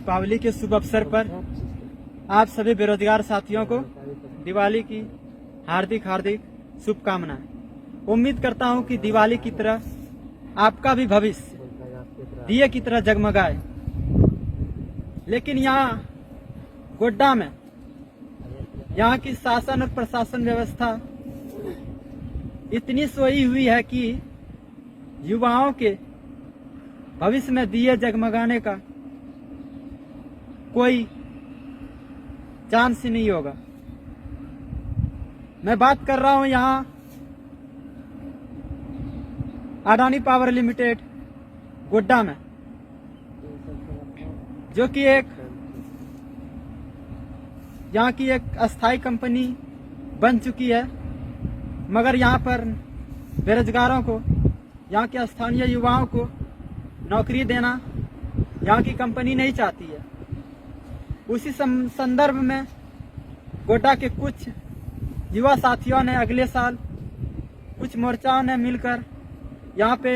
दीपावली के शुभ अवसर पर आप सभी बेरोजगार साथियों को दिवाली की हार्दिक हार्दिक शुभकामनाएं। उम्मीद करता हूं कि दिवाली की तरह आपका भी भविष्य दिए की तरह जगमगाए। लेकिन यहाँ गोड्डा में यहाँ की शासन और प्रशासन व्यवस्था इतनी सोई हुई है कि युवाओं के भविष्य में दिए जगमगाने का कोई चांस ही नहीं होगा। मैं बात कर रहा हूं यहाँ अडानी पावर लिमिटेड गोड्डा में, जो कि यहाँ की एक अस्थायी कंपनी बन चुकी है, मगर यहाँ पर बेरोजगारों को, यहाँ के स्थानीय युवाओं को नौकरी देना यहाँ की कंपनी नहीं चाहती है। उसी संदर्भ में गोड्डा के कुछ युवा साथियों ने अगले साल कुछ मोर्चाओं ने मिलकर यहाँ पे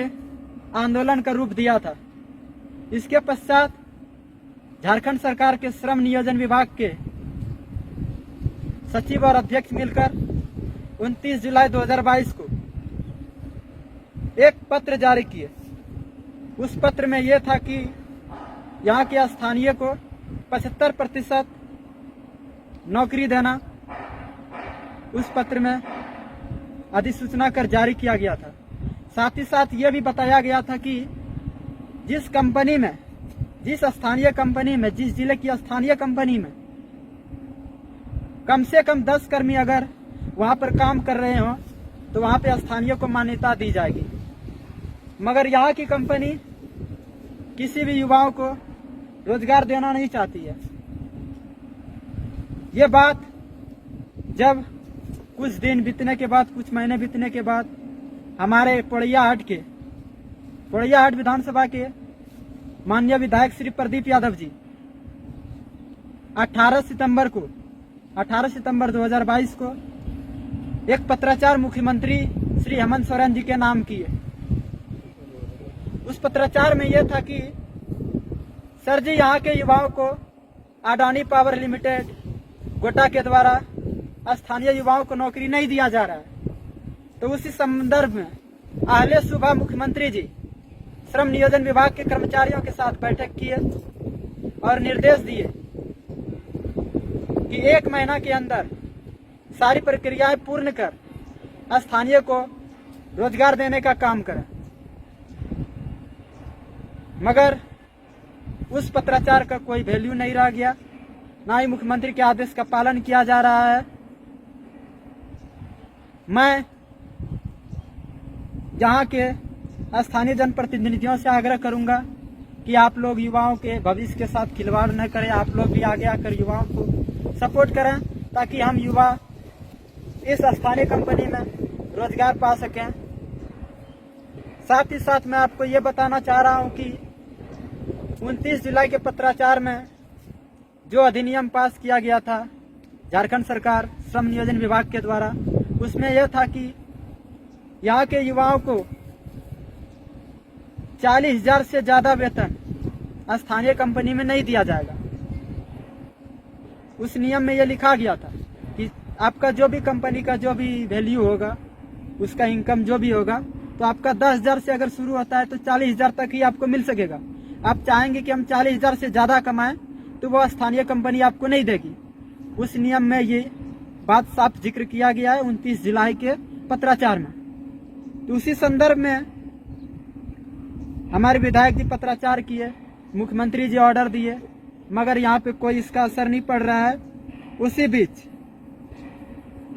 आंदोलन का रूप दिया था। इसके पश्चात झारखंड सरकार के श्रम नियोजन विभाग के सचिव और अध्यक्ष मिलकर 29 जुलाई 2022 को एक पत्र जारी किए। उस पत्र में यह था कि यहाँ के स्थानीय को 75% नौकरी देना उस पत्र में अधिसूचना कर जारी किया गया था। साथ ही साथ ये भी बताया गया था कि जिस कंपनी में, जिस स्थानीय कंपनी में, जिस जिले की स्थानीय कंपनी में कम से कम 10 कर्मी अगर वहां पर काम कर रहे हो तो वहां पे स्थानीय को मान्यता दी जाएगी। मगर यहाँ की कंपनी किसी भी युवाओं को रोजगार देना नहीं चाहती है। ये बात जब कुछ दिन बीतने के बाद, कुछ महीने बीतने के बाद हमारे पोड़ैयाहाट विधानसभा के माननीय विधायक श्री प्रदीप यादव जी 18 सितंबर 2022 को एक पत्राचार मुख्यमंत्री श्री हेमंत सोरेन जी के नाम किए। उस पत्राचार में यह था कि सर जी, यहाँ के युवाओं को अडानी पावर लिमिटेड गोड्डा के द्वारा स्थानीय युवाओं को नौकरी नहीं दिया जा रहा है। तो उसी संदर्भ में आहले सुबह मुख्यमंत्री जी श्रम नियोजन विभाग के कर्मचारियों के साथ बैठक किए और निर्देश दिए कि 1 महीना के अंदर सारी प्रक्रियाएं पूर्ण कर स्थानीय को रोजगार देने का काम करें। मगर उस पत्राचार का कोई वैल्यू नहीं रह गया, ना ही मुख्यमंत्री के आदेश का पालन किया जा रहा है। मैं यहाँ के स्थानीय जनप्रतिनिधियों से आग्रह करूंगा कि आप लोग युवाओं के भविष्य के साथ खिलवाड़ न करें। आप लोग भी आगे आकर युवाओं को सपोर्ट करें ताकि हम युवा इस स्थानीय कंपनी में रोजगार पा सकें। साथ ही साथ मैं आपको ये बताना चाह रहा हूं कि 29 जुलाई के पत्राचार में जो अधिनियम पास किया गया था झारखंड सरकार श्रम नियोजन विभाग के द्वारा, उसमें यह था कि यहाँ के युवाओं को 40,000 से ज्यादा वेतन स्थानीय कंपनी में नहीं दिया जाएगा। उस नियम में यह लिखा गया था कि आपका जो भी कंपनी का जो भी वैल्यू होगा, उसका इनकम जो भी होगा, तो आपका 10,000 से अगर शुरू होता है तो 40,000 तक ही आपको मिल सकेगा। आप चाहेंगे कि हम 40,000 से ज्यादा कमाएं तो वो स्थानीय कंपनी आपको नहीं देगी। उस नियम में ये बात साफ जिक्र किया गया है 29 जुलाई के पत्राचार में। तो उसी संदर्भ में हमारे विधायक जी पत्राचार किए, मुख्यमंत्री जी ऑर्डर दिए, मगर यहाँ पे कोई इसका असर नहीं पड़ रहा है। उसी बीच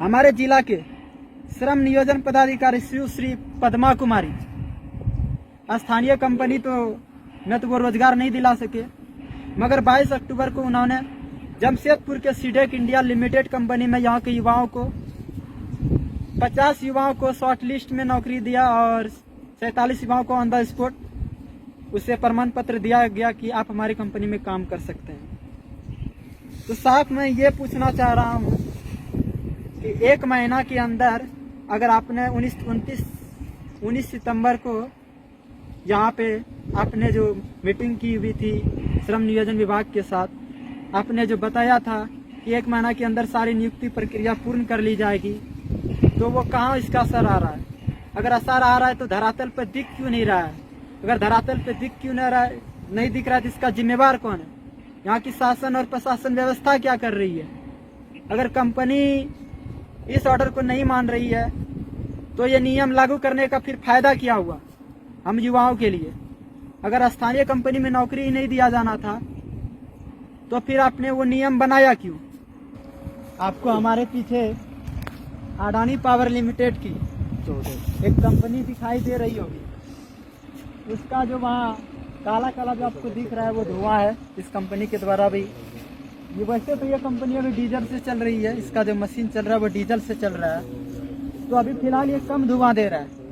हमारे जिला के श्रम नियोजन पदाधिकारी श्री पद्मा कुमारी स्थानीय कंपनी में तो वो रोजगार नहीं दिला सके, मगर 22 अक्टूबर को उन्होंने जमशेदपुर के सीडेक इंडिया लिमिटेड कंपनी में यहाँ के युवाओं को 50 युवाओं को शॉर्ट लिस्ट में नौकरी दिया और 47 युवाओं को ऑन द स्पॉट उसे प्रमाण पत्र दिया गया कि आप हमारी कंपनी में काम कर सकते हैं। तो साथ में ये पूछना चाह रहा हूँ कि 1 महीना के अंदर अगर आपने 19 सितंबर को यहाँ पे आपने जो मीटिंग की हुई थी श्रम नियोजन विभाग के साथ आपने जो बताया था कि 1 महीना के अंदर सारी नियुक्ति प्रक्रिया पूर्ण कर ली जाएगी, तो वो कहाँ इसका असर आ रहा है? अगर असर आ रहा है तो धरातल पर दिख क्यों नहीं रहा है? अगर धरातल पर दिख क्यों नहीं दिख रहा है तो इसका जिम्मेवार कौन है? यहाँ की शासन और प्रशासन व्यवस्था क्या कर रही है? अगर कंपनी इस ऑर्डर को नहीं मान रही है तो ये नियम लागू करने का फिर फायदा क्या हुआ हम युवाओं के लिए? अगर स्थानीय कंपनी में नौकरी ही नहीं दिया जाना था तो फिर आपने वो नियम बनाया क्यों? आपको हमारे पीछे अडानी पावर लिमिटेड की एक कंपनी दिखाई दे रही होगी। उसका जो वहाँ काला काला जो आपको दिख रहा है वो धुआं है इस कंपनी के द्वारा भी। ये वैसे तो ये कंपनी अभी डीजल से चल रही है, इसका जो मशीन चल रहा है वो डीजल से चल रहा है, तो अभी फिलहाल ये कम धुआं दे रहा है।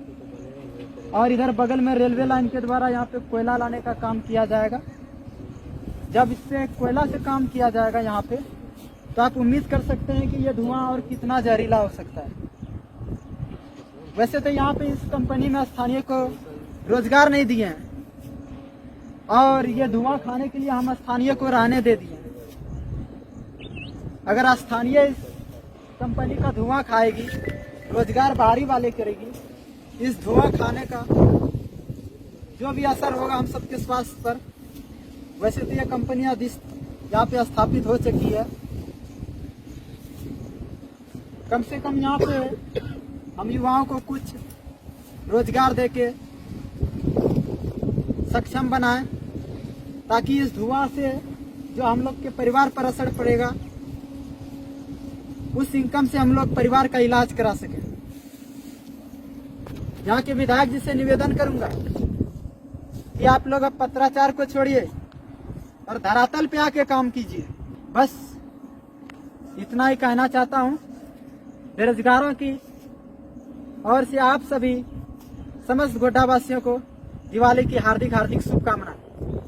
और इधर बगल में रेलवे लाइन के द्वारा यहाँ पे कोयला लाने का काम किया जाएगा। जब इससे कोयला से काम किया जाएगा यहाँ पे, तो आप उम्मीद कर सकते हैं कि ये धुआं और कितना जहरीला हो सकता है। वैसे तो यहाँ पे इस कंपनी में स्थानीय को रोजगार नहीं दिए हैं और ये धुआं खाने के लिए हम स्थानीय को रहने दे दिए। अगर स्थानीय इस कंपनी का धुआं खाएगी, रोजगार बाहरी वाले करेगी, इस धुआं खाने का जो भी असर होगा हम सबके स्वास्थ्य पर। वैसे तो ये कंपनियां यहाँ पे स्थापित हो चुकी है, कम से कम यहाँ पे हम युवाओं को कुछ रोजगार देके सक्षम बनाएं, ताकि इस धुआं से जो हम लोग के परिवार पर असर पड़ेगा उस इनकम से हम लोग परिवार का इलाज करा सकें। यहाँ के विधायक जी से निवेदन करूंगा कि आप लोग अब पत्राचार को छोड़िए और धरातल पे आके काम कीजिए। बस इतना ही कहना चाहता हूँ। बेरोजगारों की और से आप सभी समस्त गोड्डा वासियों को दिवाली की हार्दिक शुभकामनाएं।